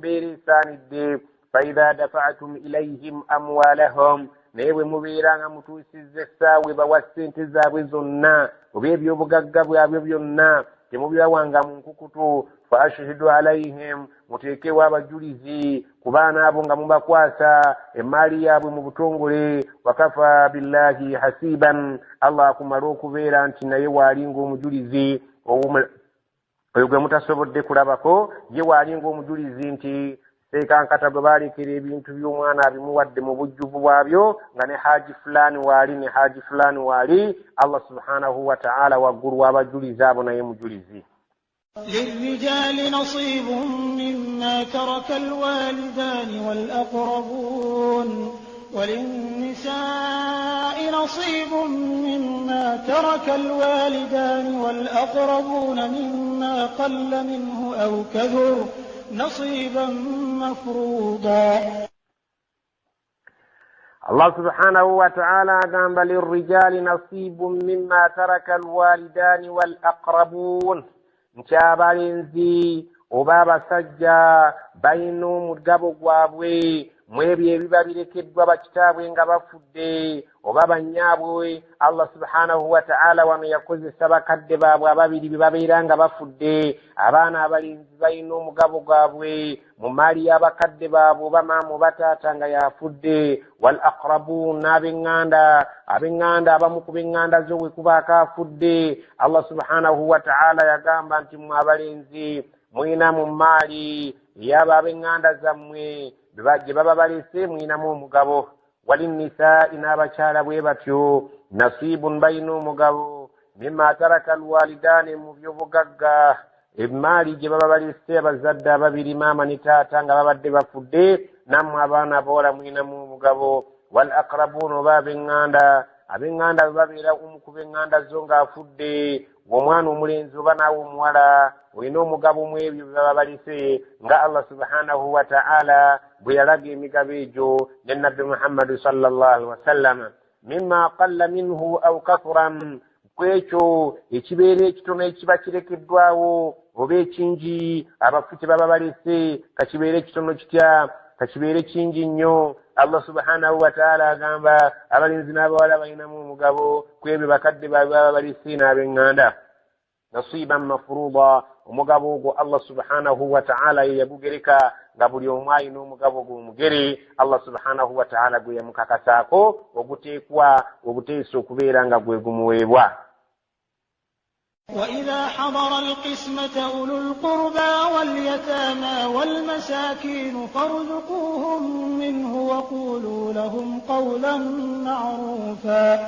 birisanidde faidha dafa'tum ilayhim amwalahum newe mubiranga mutusize sawe bawa sente zaabwe zonna oba ebyobugagga bwabwe byonna temubyawanga mu nkukutu fa ashhidu alayhim muteekewo abajulizi ku baana abo nga mubakwasa emaali yaabwe mu butongole wakafa billahi hasiban Allah akumala okubeera nti naye waalinga omujulizi oyo gwe mutasobodde kulabako ye waalinga omujulizi nti sekankata gwe baalekera ebintu by'omwana abimuwadde mu bujjuvu bwabyo nga ne haji fulani waali ne haji fulani waali Allah subhanahu wa ta'ala waggulu w'abajulizi abo naye mujulizi. للرجال نصيب مما ترك الوالدان والأقربون وللنساء نصيب مما ترك الوالدان والأقربون مما قل منه أو كثر نصيبا مفروضا. الله سبحانه وتعالى قام للرجال نصيب مما ترك الوالدان والأقربون nkyabalenzi oba abasajja balina omugabo gwabwe mwebyo ebiba birekeddwa bakitaabwe nga bafudde oba bannyaabwe. Allah subhanahu wa ta'ala wano yakozesa bakadde baabwe ababiri bebabeera nga bafudde. Abaana abalenzi balina omugabo gwabwe mu maali y'abakadde baabwe oba maama oba taata nga yafudde. Wal aqrabuun ab'eŋŋanda abamu ku b'eŋŋanda zo bwe kubaako afudde. Allah subhanahu wa ta'ala yagamba nti mmwe abalenzi mulina mu maali y'abo ab'eŋŋanda zammwe gye baba balese mulinamu omugabo. Walinnisaa'i n'abakyala bwe batyo nasiibun balina omugabo mimma taraka alwalidaani mu by'obugagga emaali gye baba balese abazadde ababiri maama ne taata nga babadde bafudde nammwe abaana abawala mulinamu omugabo. Wal aqrabuun oba ab'eŋŋanda bwe babeera omu ku b'eŋŋanda zo ng'afudde omwana omulenzi oba naawe omuwala olina omugabo mu ebyo bye baba balese nga Allah subhanahu wa ta'ala bwe yalaga emigabo egyo ne Nabbi Muhammad sallallahu alaihi wasallam. Mimma qalla minhu aw kathuran, kwekyo ekibeera ekitono ekiba kirekeddwawo oba ekingi abafu kye baba balese kakibeera ekitono kitya kakibeera kingi nnyo. Allah subhanahu wa ta'ala agamba abalenzi n'abawala balinamu omugabo kwebyo bakadde baba balese n'ab'eŋŋanda. Nasiban mafruda, omugabo ogwo Allah subhanahu wa ta'ala ye yagugereka nga buli omu alina omugabo gw'omugere. Allah subhanahu wa ta'ala gwe yamukakasaako oguteekwa obuteesa okubeera nga gwe gumuweebwa. وإذا حضر القسمة أولو القربى واليتامى والمساكين فارزقوهم منه وقولوا لهم قولا معروفا.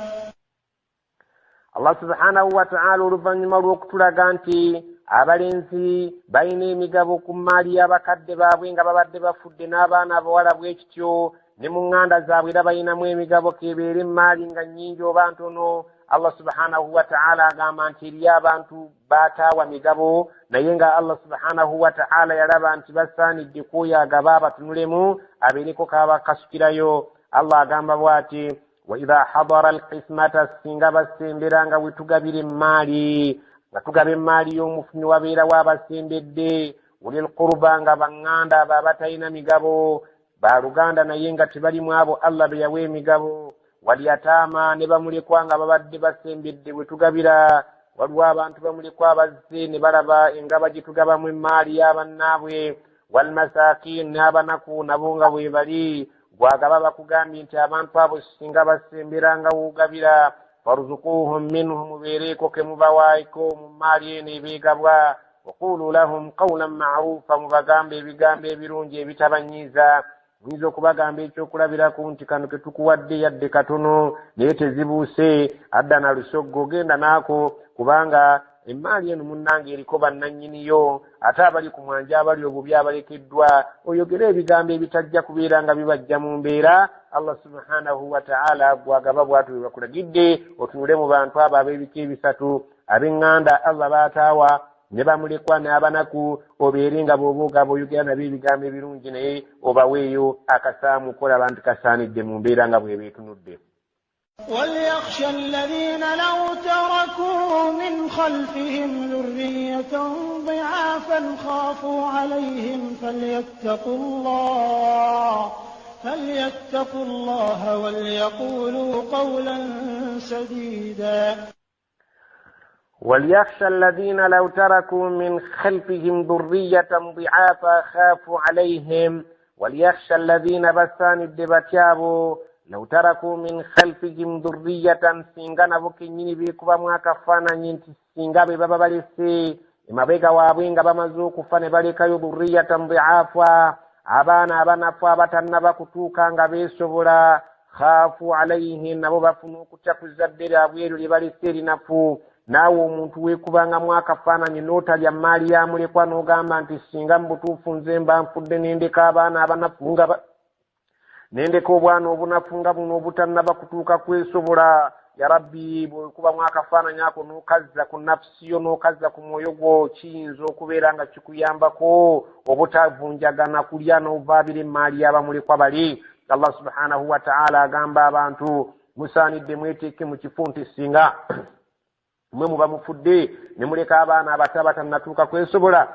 Allah subhanahu wa ta'ala oluvannyuma lw'okutulaga nti abalenzi balina emigabo ku maali y'abakadde baabwe nga babadde bafudde n'abaana abawala bwe kityo ne mu ŋŋanda zaabwe era balinamu emigabo kebeera emaali nga nnyingi oba ntono. Allah subhanahu wa ta'ala agamba nti eriyo abantu baataawa migabo naye nga Allah subhanahu wa ta'ala yalaba nti basaanidde kwoyo agaba abatunulemu abeereko kaba kasukirayo. Allah agamba bw'ati wa idha hadara alqismata, singa basembera nga bwe tugabira emaali nga tugaba emaali y'omufuni wabeerawo abasembedde ulil qurba nga baŋŋanda abo abatalina migabo baaluganda naye nga tebalimu abo Allah be yawa emigabo. Walyataama ne bamulekwa nga babadde basembedde bwe tugabira. Waliwo abantu bamulekwa abazze ne balaba engaba gye tugabamu emaali y'abannaabwe. Walmasaakin n'abanaku nabo nga bwe bali gwagaba bakugambye nti abantu abo singa basembera nga wogabira farzuquhum minhu mubeereeko ke mubawaayiko mu maali eno ebeegabwa. Waqulu lahum qawlan ma'rufa, mubagambe ebigambo ebirungi ebitabanyiiza. Muyinza okubagamba ekyokulabirako nti kano ke tukuwadde yadde katono naye tezibuuse adda na lusoggo genda naako kubanga emaali eno munnange eriko bannannyiniyo ate abali ku mwanja abali obubi abalekeddwa. Oyogere ebigambo ebitajja kubeera nga bibajja mu mbeera. Allah subhanahu wa ta'ala gwagaba bw'atu bwe bakulagidde otunule mu bantu abo ab'ebika ebisatu ab'eŋŋanda Allah baataawa ne bamulekwa n'abanaku obeere nga bw'oba oyogera nabo ebigambo ebirungi naye obaweeyo akasaamu kola abantu kasaanidde mu mbeera nga bwe beetunudde. وليخشى الذين لو تركوا من خلفهم ذرية ضعافا خافوا عليهم فليتقوا الله وليقولوا قولا سديدا. وليخشى الذين لو تركوا من خلفهم ذرية ضعافا خافوا عليهم وليخشى الذين بسان الدبتيابو لو تركوا من خلفهم ذرية سينغانا بكينيني بيكوبا mwakafana nyinti singabe baba balisi imabega wabwinga bamazuku fane balika dhurriyatan dhi'afa abana fa batanaba kutuka nga besobola khafu alayhi nabo bafunu kutakuzaddira abweru libalisiri nafu nawo omuntu wekubanga mwakafana nyinota lya mali ya mulekwa n'ogamba nti singa mbutuufu nze mba nfudde nendeka abana abanafunga nendeka obwana obunafunga buno obutannaba kutuuka kwesobola ya rabbi bwekuba mwakafana nyako n'okazza ku nafsi yo n'okazza ku mwoyo gwo kiyinza okubeera nga kikuyambako obutavunjagana kulya n'ovaabira emaali y'abamulekwa bali. Allah subhanahu wa ta'ala agamba abantu musaanidde mweteeke mu kifo nti singa mwe muba mufudde ne muleka abaana abato abatannatuuka kwesobola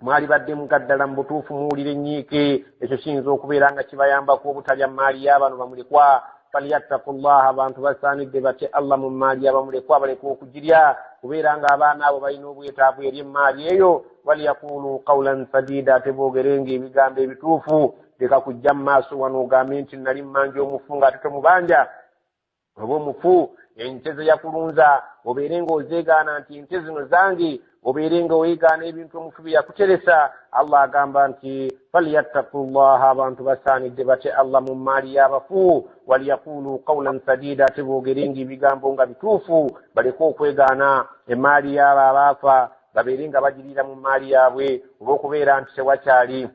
mwali badde mugaddala mu butuufu muwulire ennyiike ekyo kiyinza okubeera nga kibayambako obutalya maali y'abano bamulekwa. falyattaqullaha abantu basaanidde batye Allah mu maali y'abamulekwa baleka okugirya kubeera nga abaana abo balina obwetaavu eri emaali eyo. waliyaqulu qawlan sadida ate boogerenga ebigambo ebituufu leka kujja mu maaso wano ogambe nti nali mmanja omufu ng'ate tomubanja oba omufu ente ze yakulunza obeere ng'ozeegaana nti ente zino zange obeere nga oyeegaana ebintu omufu bye yakuteresa. Allah agamba nti falyattaqullaha abantu basaanidde bate Allah mu maali y'abafu. waliyaqulu qawlan sadida ate boogerenga ebigambo nga bituufu baleke okwegaana emaali y'abo abaafa babeere nga bagirira mu maali yaabwe olw'okubeera nti tewakyali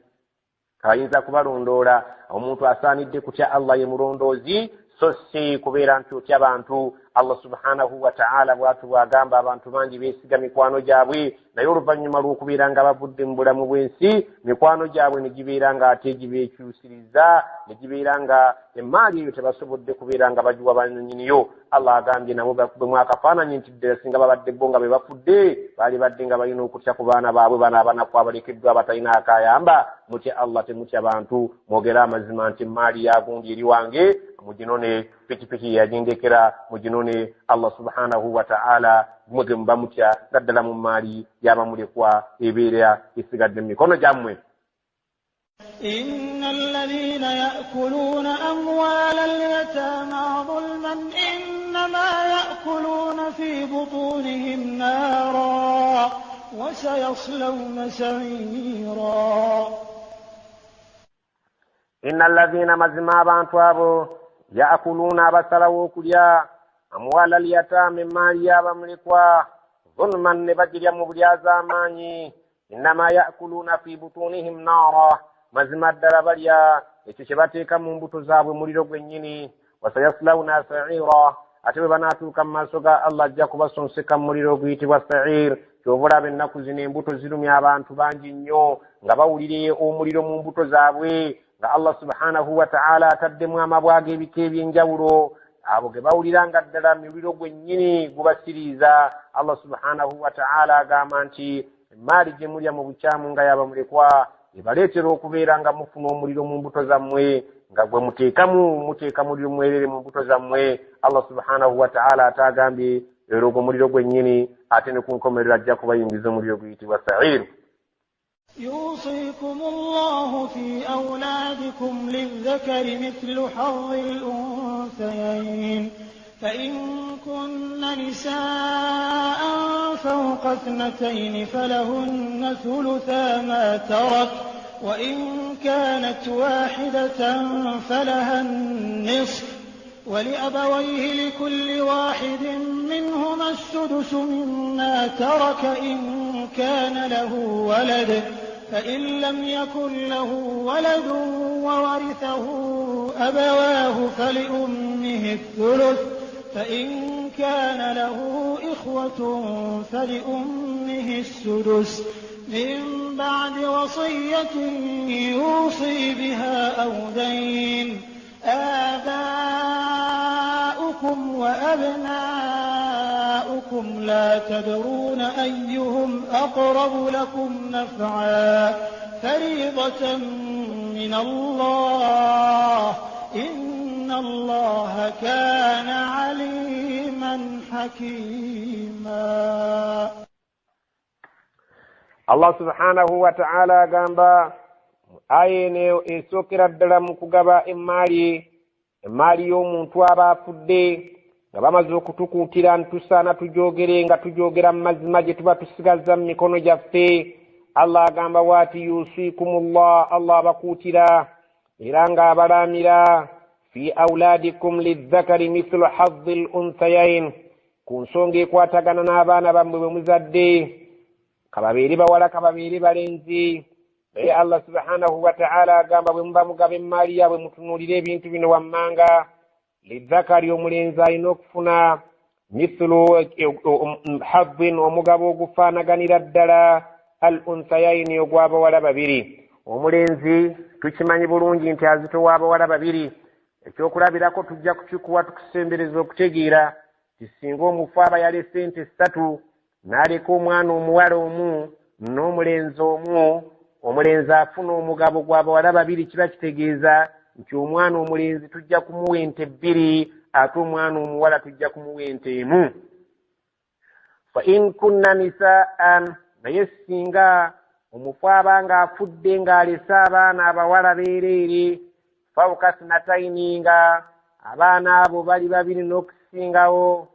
ayinza kubalondoola. omuntu asaanidde kutya Allah ye mulondoozi so si kubeera nti otya abantu. Allah subhanahu wa ta'ala bw'atu bw'agamba abantu bangi beesiga mikwano gyabwe naye oluvannyuma lw'okubeera nga bavudde mu bulamu bw'ensi mikwano gyabwe ne gibeera nga ate gibeekyusiriza ne gibeera nga emaali eyo tebasobodde kubeera nga bagiwa bannyiniyo. Allah agambye nabo bwe mwakafaananyi nti ddala singa babadde bo nga be bafudde baali badde nga balina okutya ku baana baabwe bano abanafu abalekeddwa abatalina akayamba. mutya Allah temutya bantu mwogere amazima nti emaali yagundi eri wange muginone pikipiki yagindekera muginone. Allah subhanahu wa ta'ala mwege mbamutya naddala mu maali y'abamulekwa ebeera esigadde mu mikono gyammwe. إن الذين يأكلون أموال اليتامى ظلما إنما يأكلون في بطونهم نارا وسيصلون سعيرا. إن الذين مزما بانتوابو يأكلون بسلو كليا أموال اليتامى مال يابملكوا ظلما نبجر مبليا زاماني إنما يأكلون في بطونهم نارا mazima ddala balya ekyo kye bateeka mu mbuto zaabwe muliro gwennyini. wasayaslawuna sa'ira ate bwe banaatuuka mu maaso ga Allah ajja kubasonseka mu muliro oguyitibwa sa'ir. kyova olaba ennaku zino embuto zirumya abantu bangi nnyo nga bawulire omuliro mu mbuto zaabwe nga Allah subhanahu wa ta'ala ataddemu amabwaga ebika ebyenjawulo abo ge bawulira nga ddala muliro gwennyini gubasiriiza. Allah subhanahu wa ta'ala agamba nti emaali gye mulya mu bukyamu nga yabamulekwa ebaleetera okubeera nga mufuna omuliro mu mbuto zammwe nga gwe muteeka muliro mwerere mu mbuto zammwe. Allah subhanahu wa ta'ala atagambye era ogwo muliro gwennyini ate ne ku nkomerero ajja kubayingiza omuliro guyitibwa sa'ir. يوصيكم الله في أولادكم للذكر مثل حظ الأنثيين فإن كن نساء فوق 2 فلهن ثلثا ما ترك وإن كانت واحدة فلها النصف ولأبويه لكل واحد منهما السدس مما ترك إن كان له ولد فإن لم يكن له ولد وورثه أبواه فلأمه الثلث فإن كان له إخوة فلأمه السدس من بعد وصية يوصي بها أو دين. آباؤكم أبناؤكم لا تدرون أيهم أقرب لكم نفعا فريضة من الله إن الله كان عليما حكيما. الله سبحانه وتعالى gamba ayene esokera ddala mu kugaba emmali y'omuntu aba afudde nga bamaze okutukuutira ntusaana tujogere nga tujogera mu mazima gye tuba tusigaza mu mikono gyaffe. Allah agamba waati yusikumullah, Allah abakuutira era nga abalamira fi awladikum lizzakari mithlu hadhi al-unthayayn, ku nsonga ekwatagana n'abaana bammwe bwe muzadde, kababeere bawala kababeere balenzi. Naye Allah subhanahu wa ta'ala agamba bwe muba mugaba emmaali yaabwe mutunuulire ebintu bino wammanga. Lizzakari omulenzi alina okufuna mithlu hadhin, omugabo ogufaanaganira ddala al-unthayayn, ogw'abawala babiri. Omulenzi tukimanyi bulungi nti azitowa abawala babiri. Ekyokulabirako tujja kukikuwa tukusembereza okutegeera ti singa omufu aba yalese ente 3 n'aleka omwana omuwala omu n'omulenzi omu, omulenzi afuna omugabo gw'abawala babiri, kiba kitegeeza nti omwana omulenzi tujja kumuwa ente 2 ate omwana omuwala tujja kumuwa ente 1. Fa in kunna nisaan, naye singa omufu abanga afudde ng'alese abaana abawala beereere, fawqa thnatayni, nga abaana abo bali babiri n'okusingawo,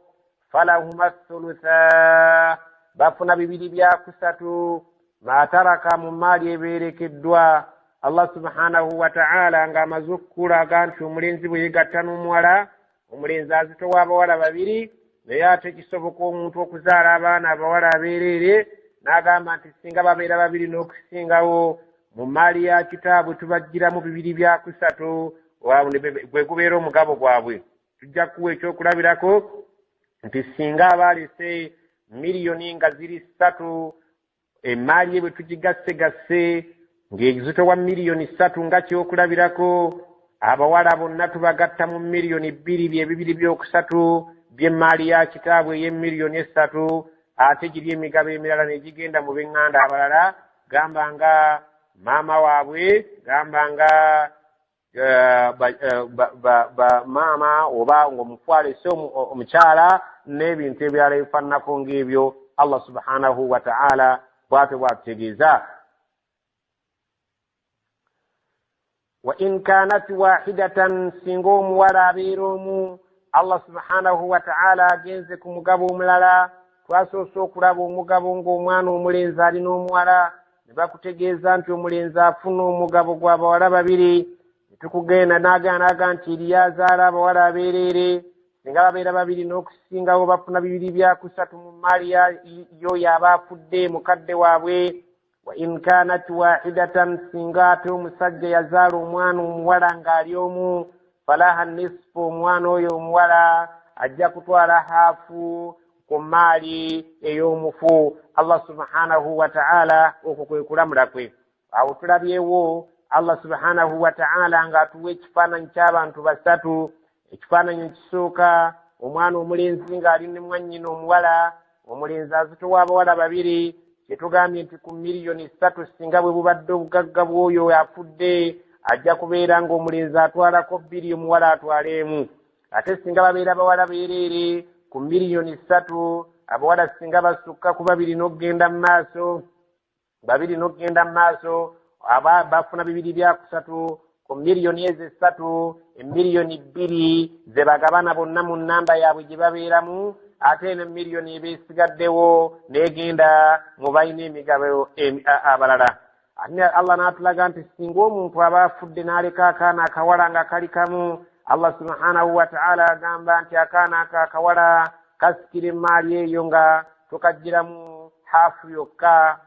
falahuma thulutha, bafuna 2/3 ma taraka mu maali ebeerekeddwa. Allah subhanahu wa ta'ala nga amaze okukulaga nti omulenzi bwe yegatta n'omuwala, omulenzi azitowa abawala babiri, naye ate kisoboka omuntu okuzaala abaana abawala abeereere, n'agamba nti singa babeera babiri n'okusingawo, mu maali ya kitaabwe tubagiramu 2/3 gwe gubeera omugabo gwabwe. Tujja kuwa ekyokulabirako nti singa abaalese miliyoni nga ziri 3, emmaali ye bwe tugigasse ng'ezitowa miliyoni 3, nga kyokulabirako abawala bonna tubagatta mu miliyoni 2, bye 2/3 by'emmaali ya kitaabwe ey'emiliyoni 3, ate giri emigabo emirala negigenda mu b'eŋŋanda abalala, gamba nga maama waabwe, gamba nga maama oba ng'omufwalese omukyala n'ebintu ebirala ebifaananako ng'ebyo. Allah subhanahu wa ta'ala bw'ate bw'atutegeeza. Wa in kanat wahidatan, singa omuwala abeera omu, Allah subhanahu wa ta'ala agenze ku mugabo omulala. Twasoose okulaba omugabo ng'omwana omulenzi alina omuwala, ne bakutegeeza nti omulenzi afuna omugabo gw'abawala babiri. Netukugenda n'aganaga nti eriyazaala abawala abeereere, singa babeera babiri n'okusingawo bafuna 2/3 mu maali y'oyo aba afudde mukadde waabwe. Wa in kanat wahidatan, singa ate omusajja yazaala omwana omuwala ng'ali omu, falaha nisfu, omwana oyo omuwala ajja kutwala haafu ku maali ey'omufu. Allah subhanahu wa ta'ala okwo kwe kulamula kwe. Awo tulabyewo Allah subhanahu wa ta'ala ng'atuwa ekifaananyi ky'abantu 3. Ekifaananyi ekisooka, omwana omulenzi ng'ali ne mwannyina omuwala, omulenzi azitowa abawala babiri, kyetugambye nti ku miliyoni 3 singa bwe bubadde obugagga bw'oyo afudde, ajja kubeera ng'omulenzi atwalako 2, omuwala atwala 1. Ate singa babeera abawala beereere, ku miliyoni 3 abawala singa basukka ku 2 n'okugenda mu maaso, bafuna 2/3 ku miliyoni ezo 3, emiliyoni 2 ze bagabana bonna mu nnamba yaabwe gye babeeramu, ate ne miliyoni ebeesigaddewo n'egenda mu balina emigabo abalala. Allah n'atulaga nti singa omuntu aba afudde n'aleka akaana akawala nga kali kamu, Allah subhanahu wa ta'ala agamba nti akaana akawala kasikira emmaali eyo nga tokagiramu haafu yokka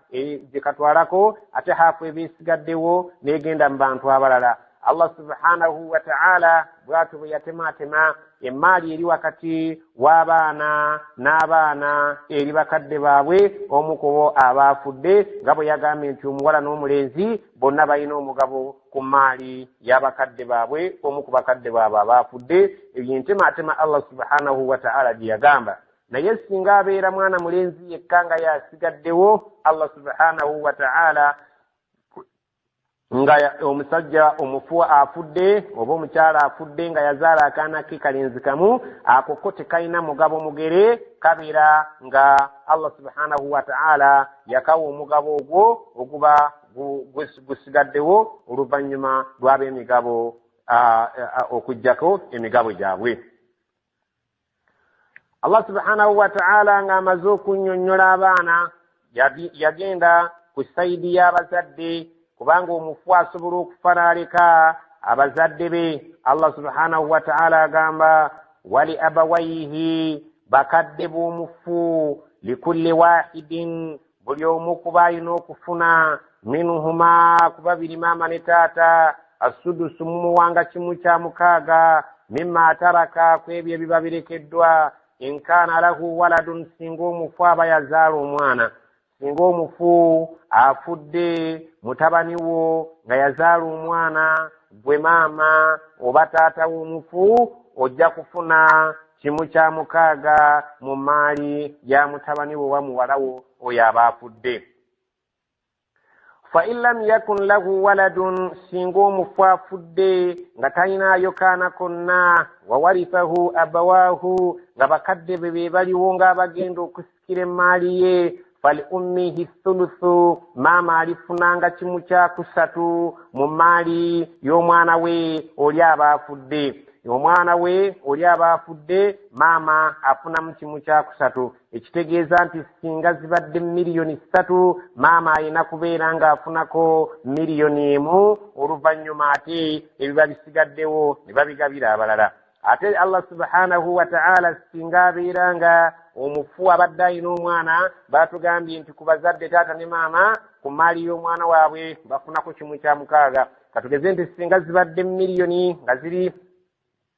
gye katwalako, ate haafu ebeesigaddewo n'egenda mu bantu abalala. Allah subhanahu wa ta'ala bwatu yatematema emaali eri wakati w'abaana n'abaana eri bakadde baabwe omukubo abaafudde nga bwe yagambye nti omuwala n'omulenzi bonna balina omugabo ku maali y'abakadde baabwe omu ku bakadde baabwe abaafudde ebyentematema Allah subhanahu wa ta'ala gye yagamba. Naye singa abeera mwana mulenzi yekka nga yasigaddewo, Allah subhanahu wa ta'ala nga omusajja omufu afudde oba omukyala afudde nga yazaala akaana ke kalenzi kamu, akoko tekalina mugabo mugere, kabeera nga Allah subhanahu wa ta'ala yakawa omugabo ogwo oguba gusigaddewo oluvannyuma lw'ab'emigabo okujjako emigabo gyabwe. Allah subhanahu wa ta'ala nga amaze okunnyonnyola abaana yagenda ku sayidi y'abazadde, kubanga omufu asobola okufa n'aleka abazadde be. Allah subhanahu wa ta'ala agamba wali abawaihi, bakadde b'omufu, likulli wahidin, buli omu kuba alina okufuna minhuma ku babiri maama ne taata, asudusu mumuwanga kimu kya mukaaga, mimma taraka ku ebyo ebiba birekeddwa, in kaana lahu waladun, singa omufu aba yazaala omwana. Singa omufu afudde mutabani wo nga yazaala omwana, gwe maama oba taata w'omufu ojja kufuna kimu kya mukaaga mu maali ya mutabani wo wa muwala wo oyo aba afudde. Fa in lam yakun lahu waladun, singa omufu afudde nga talinaayo kaana konna, wa warithahu abawaahu, nga bakadde be be baliwo ng'abagenda okusikira emaali ye, fali ummihi thuluthu, maama alifunanga kimu kya kusatu mu maali y'omwana we oli aba afudde. Omwana we oli aba afudde, maama afunamu kimu kya kusatu, ekitegeeza nti singa zibadde miliyoni 3, maama alina kubeera ng'afunako miliyoni 1, oluvannyuma ate ebiba bisigaddewo ne babigabira abalala. Ate Allah subhanahu wa ta'ala singa abeera nga omufu abadde alina omwana, batugambye nti ku bazadde taata ne maama ku maali y'omwana waabwe bafunako kimu kya mukaaga. Katugeze nti singa zibadde miliyoni nga ziri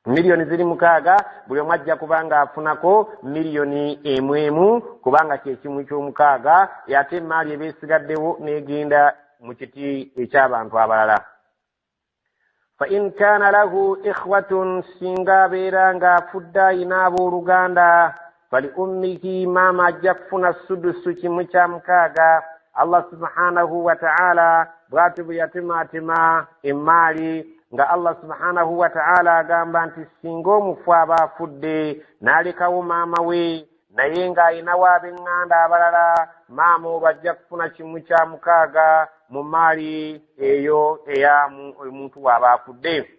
miliyoni ziri 6, buli omu ajja kubanga afunako miliyoni 1 kubanga kyekimu ky'omukaaga, ate emaali ebeesigaddewo n'egenda mu kiti eky'abantu abalala. Fa in kaana lahu ikhwatun, singa abeera ng'afudde alina abooluganda, fali ummihi, maama ajja kufuna sudusu kimu kya mukaaga. Allah subhanahu wa ta'ala bw'ati bwe yatematema emaali, nga Allah subhanahu wa ta'ala agamba nti singa omufu aba afudde n'alekawo maama we, naye ng'alinawo ab'eŋŋanda abalala, maama obo ajja kufuna kimu kya mukaaga mu maali eyo eya omuntu w'aba afudde.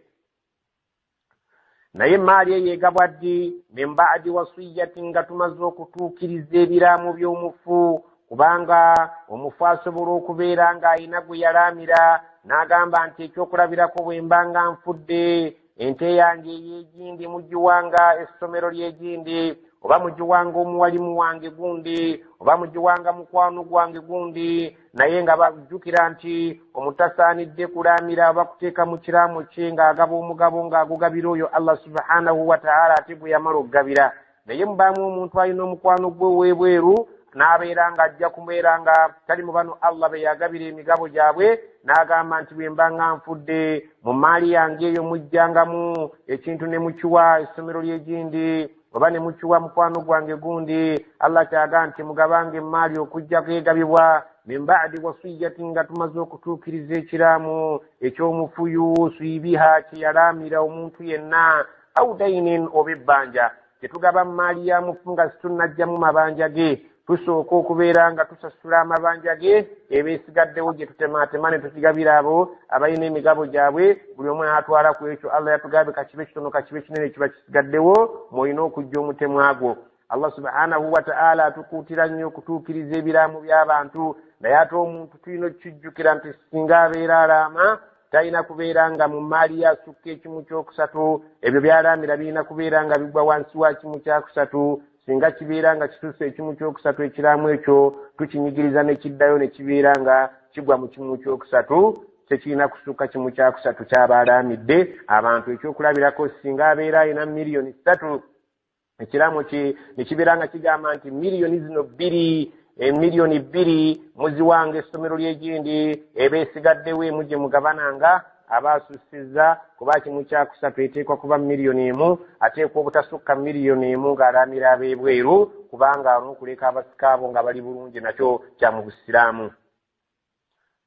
Naye emaali eyo egabwa ddi? Min ba'di wasiyatin, nga tumaze okutuukiriza ebiraamu by'omufu, kubanga omufu asobola okubeera ng'alina gwe yalaamira n'agamba nti ekyokulabirako bwe mba nga nfudde, ente yange ey'egindi mugiwanga essomero ly'egindi, oba mugiwanga omuwalimu wange gundi, oba mugiwanga mukwano gwange gundi, naye nga bajjukira nti omutasaanidde kulaamira aba kuteeka mu kiraamu kye ng'agaba omugabo ng'agugabira oyo Allah subhanahu wa ta'ala ate bwe yamala okugabira. Naye mubaamu omuntu alina omukwano gwe w'ebweru n'abeera ng'ajja kubeera nga tali mu bano Allah be yagabira emigabo gyabwe, n'agamba nti bwe mba nga nfudde mu maali yange eyo mujjangamu ekintu ne mukiwa essomero ly'egindi, oba ne mukiwa mukwano gwange gundi, Allah kyaga nti mugabange emaali okujja kwegabibwa min ba'di wasiyatin, nga tumaze okutuukiriza ekiraamu eky'omufu yusibiha, kye yalaamira omuntu yenna, au dainin, oba ebbanja. Tetugaba maali ya mufu nga situnnajjamu mabanja ge, tusooka okubeera nga tusasula amabanja ge, ebeesigaddewo gye tutematema ne tukigabira abo abalina emigabo gyabwe, buli omu n'atwala ku ekyo Allah yatugabe, kakibe kitono kakibe kinene kiba kisigaddewo, mwolina okujja omutemwa gwo. Allah subhanahu wa ta'ala atukuutira nnyo okutuukiriza ebiraamu by'abantu, naye ate omuntu tulina okukijjukira nti singa abeera alaama talina kubeera nga mu maali yasukka ekimu kyokusatu, ebyo byalaamira birina kubeera nga bigwa wansi wa kimu kyakusatu. Singa kibeera nga kituuse ekimu kyokusatu, ekiraamu ekyo tukinyigiriza ne kiddayo ne kibeera nga kigwa mu kimu kyokusatu tekirina kusukka kimu kya kusatu ky'abaalamidde abantu. Ekyokulabirako singa abeera alina miliyoni 3 ekiraamo kye ne kibeera nga kigamba nti miliyoni zino 2 miliyoni 2 muziwanga essomero ly'egindi eba esigaddewo emu gye mugabananga abaasussizza, kuba kimu kya kusatu eteekwa kuba miliyoni 1, ateekwa obutasukka miliyoni 1 ng'alaamira ab'ebweru, kubanga n'okuleka abasika abo nga bali bulungi nakyo kya mu busiraamu.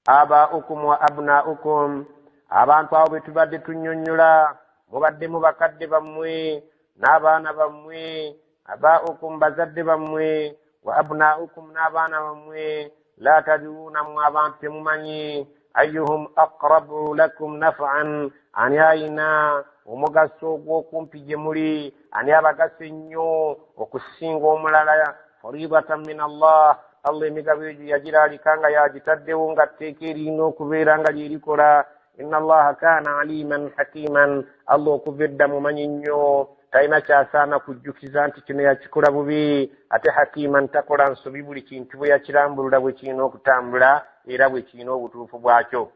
Abaukum wa abnaukum, abantu abo be tubadde tunnyonnyola mubadde mu bakadde bammwe n'abaana bammwe. Abaukum bazadde bammwe, wa abnaukum n'abaana bammwe. La tadruuna mu abantu temumanyi ayyuhum aqrabu lakum naf'an, ani ayina omugaso ogw'okumpi gye muli, ani abagasa ennyo okusinga omulala. Fariidatan min Allah, Allah emigabo egyo yagiraalika nga yagitaddewo nga tteeka erina okubeera nga lyerikola. Inna Allaha kaana aliman hakiman, Allah okuva edda mumanyi nnyo, talina kyasaana kujjukiza nti kino yakikola bubi. Ate hakiman takola nsobi, buli kintu bwe yakirambulula bwe kirina okutambula era bwe kirina obutuufu bwakyo.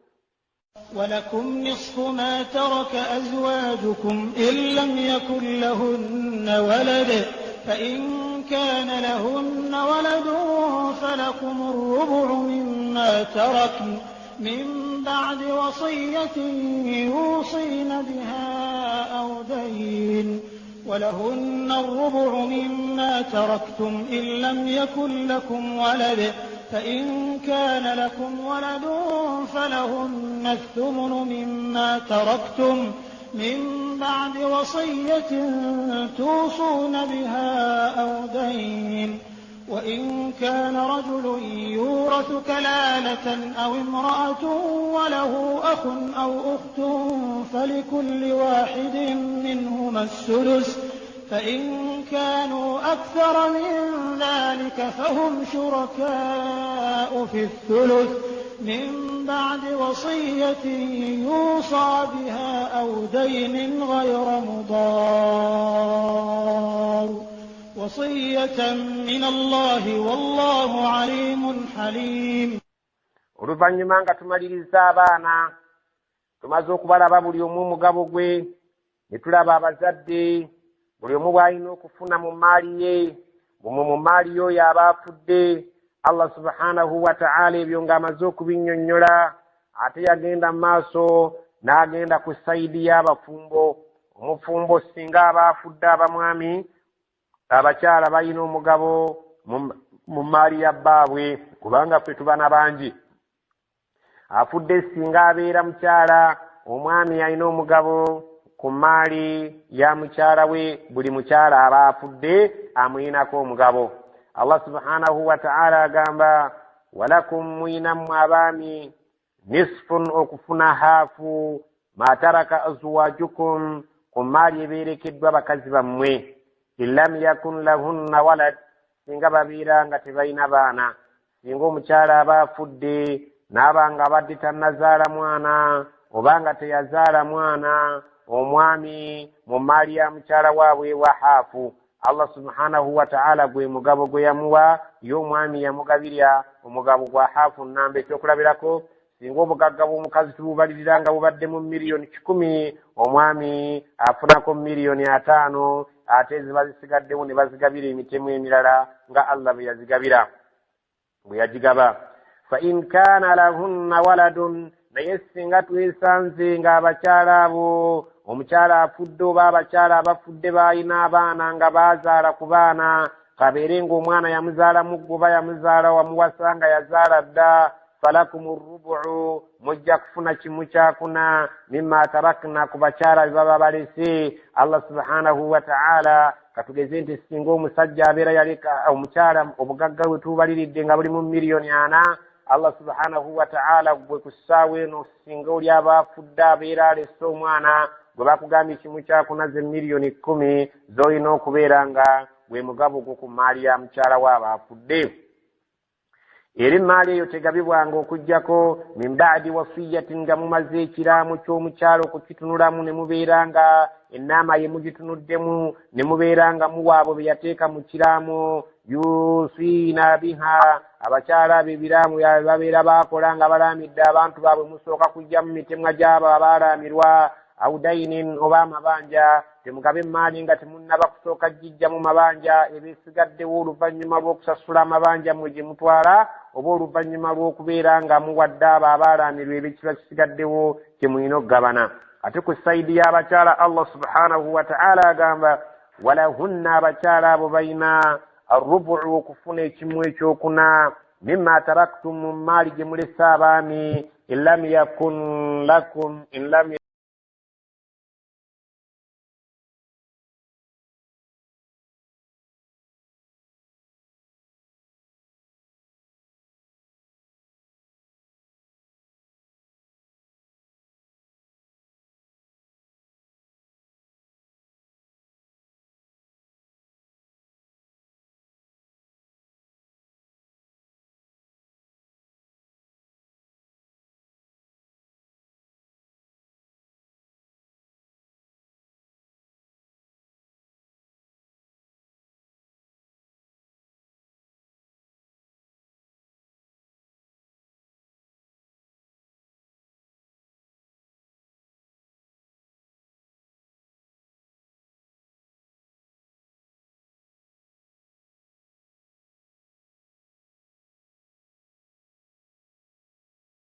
ولكم نصف ما ترك أزواجكم إن لم يكن لهن ولد فإن كان لهن ولد فلكم الربع مما تركن من بعد وصية يوصين بها أو دين ولهن الربع مما تركتم إن لم يكن لكم ولد فإن كان لكم ولد فلهن الثمن مما تركتم من بعد وصية توصون بها أو دين وإن كان رجل يورث كلالة أو امرأة وله أخ أو أخت فلكل واحد منهما السدس فإن كانوا أكثر من ذلك فهم شركاء في الثلث من بعد وصية يوصى بها أو دين غير مضار وصية من الله والله عليم حليم. Oluvannyuma nga tumaliriza abaana, tumaze okubalaba buli omu mugabo gwe, ne tulaba abazadde buli omu bw'alina okufuna mu maali ye, mu maali yo y'aba afudde. Allah subhanahu wa ta'ala ebyo ng'amaze okubinnyonnyola, ate yagenda mu maaso n'agenda ku sayidi y'abafumbo. Omufumbo singa aba afudde abamwami, abakyala balina omugabo mu maali ya bbaabwe, kubanga ffe tubana bangi. Afudde singa abeera mukyala, omwami alina omugabo ku maali ya mukyala we. Buli mukyala aba afudde amuyinako omugabo. Allah subhanahu wa ta'ala agamba walakum muinamu abaami nisfun okufuna haafu ma taraka azwajukum ku maali ebeerekeddwa bakazi bammwe illam yakun lahunna walad, singa babeera nga tebalina baana. Singa omukyala aba afudde n'aba nga abadde tannazaala mwana oba nga teyazaala mwana, omwami mu maali ya mukyala waabwe wa haafu. Allah subhanahu wa ta'ala gwe mugabo gwe yamuwa, y'omwami yamugabirya omugabo gwa haafu nnamba. Ekyokulabirako, singa obugagga bw'omukazi tububalirira nga bubadde mu miliyoni 10, omwami afunako miliyoni 5, ate eziba zisigaddewo ne bazigabira emitemu emirala nga Allah bwe yazigabira, bwe yagigaba. Fa in kaana lahunna waladun, naye singa twesanze nga abakyala abo, omukyala afudde oba abakyala abafudde balina abaana nga bazaala ku baana, kabeere ng'omwana yamuzaala muggo oba yamuzaala wamuwasa nga yazaala dda, falakumu rubu'u, mujja kufuna kimu kyakuna mimma tarakna, ku bakyala be baba balese. Allah subhanahu wa ta'ala katugeze nti singa omusajja abeera yaleka omukyala obugagga bwe tubaliridde nga buli mu miliyoni 4, Allah subhanahu wa ta'ala gwe ku ssaawa eno singa oli aba afudde abeera alese omwana gwe bakugambye kimu kyakuna ze miliyoni 10, z'olina okubeera nga gwe mugabo gwo ku maali ya mukyala waaba afudde. Eri maali eyo tegabibwanga okujjako min ba'di wasiyatin, nga mumaze ekiraamu ky'omukyala okukitunulamu ne mubeera nga ennaama ye mugitunuddemu, ne mubeera nga muwa abo be yateeka mu kiraamu yusina biha abakyala bebiramu babeera bakola nga balamidde abantu baabwe musooka kujja mu mitemwa gy'abo abaalamirwa audainin oba amabanja temugabe emaali nga temunnaba kusooka gijja mu mabanja ebisigaddewo oluvannyuma lw'okusasula amabanja mwe gye mutwala oba oluvannyuma lw'okubeera nga muwadde abo abaalamirwa ebikiba kisigaddewo kye mulina okugabana. Ate ku sayidi y'abakyala Allah subhanahu wa ta'ala agamba walahunna abakyala abo balina arrubu'u okufuna ekimu ekyokuna mimma taraktum mu maali gye mulese abaami in lam